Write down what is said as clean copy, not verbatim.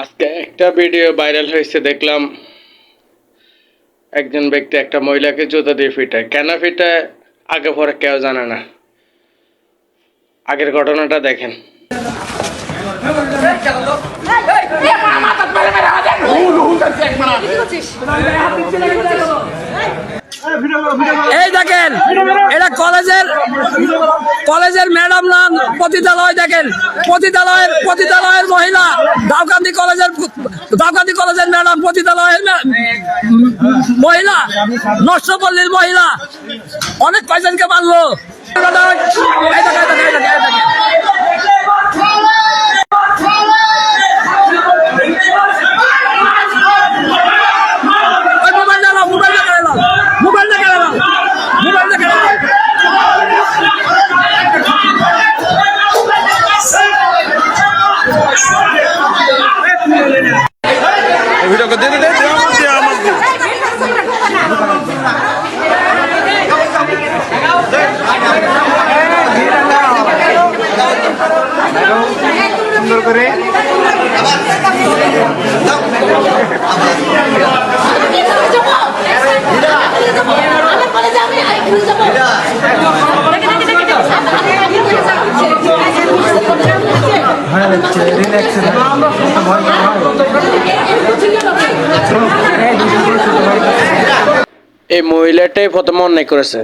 আজকে একটা video viral হয়েছে, দেখলাম একজন ব্যক্তি একটা মহিলাকে জুতা দিয়ে পিটায়। কেন পিটায় আগে পরে কেউ জানে না। আগের ঘটনাটা দেখেন। এই দেখেন, এটা কলেজের ম্যাডাম না পতিতালয়। দেখেন, পতিতালয়ের মহিলা, দাউকান্দি কলেজের ম্যাডাম, পতিতালয়ের মহিলা, নষ্টপল্লীর মহিলা অনেক কয়জনকে মারলো। সুন্দর করে এই মহিলাটাই প্রথম অন্যায় করেছে।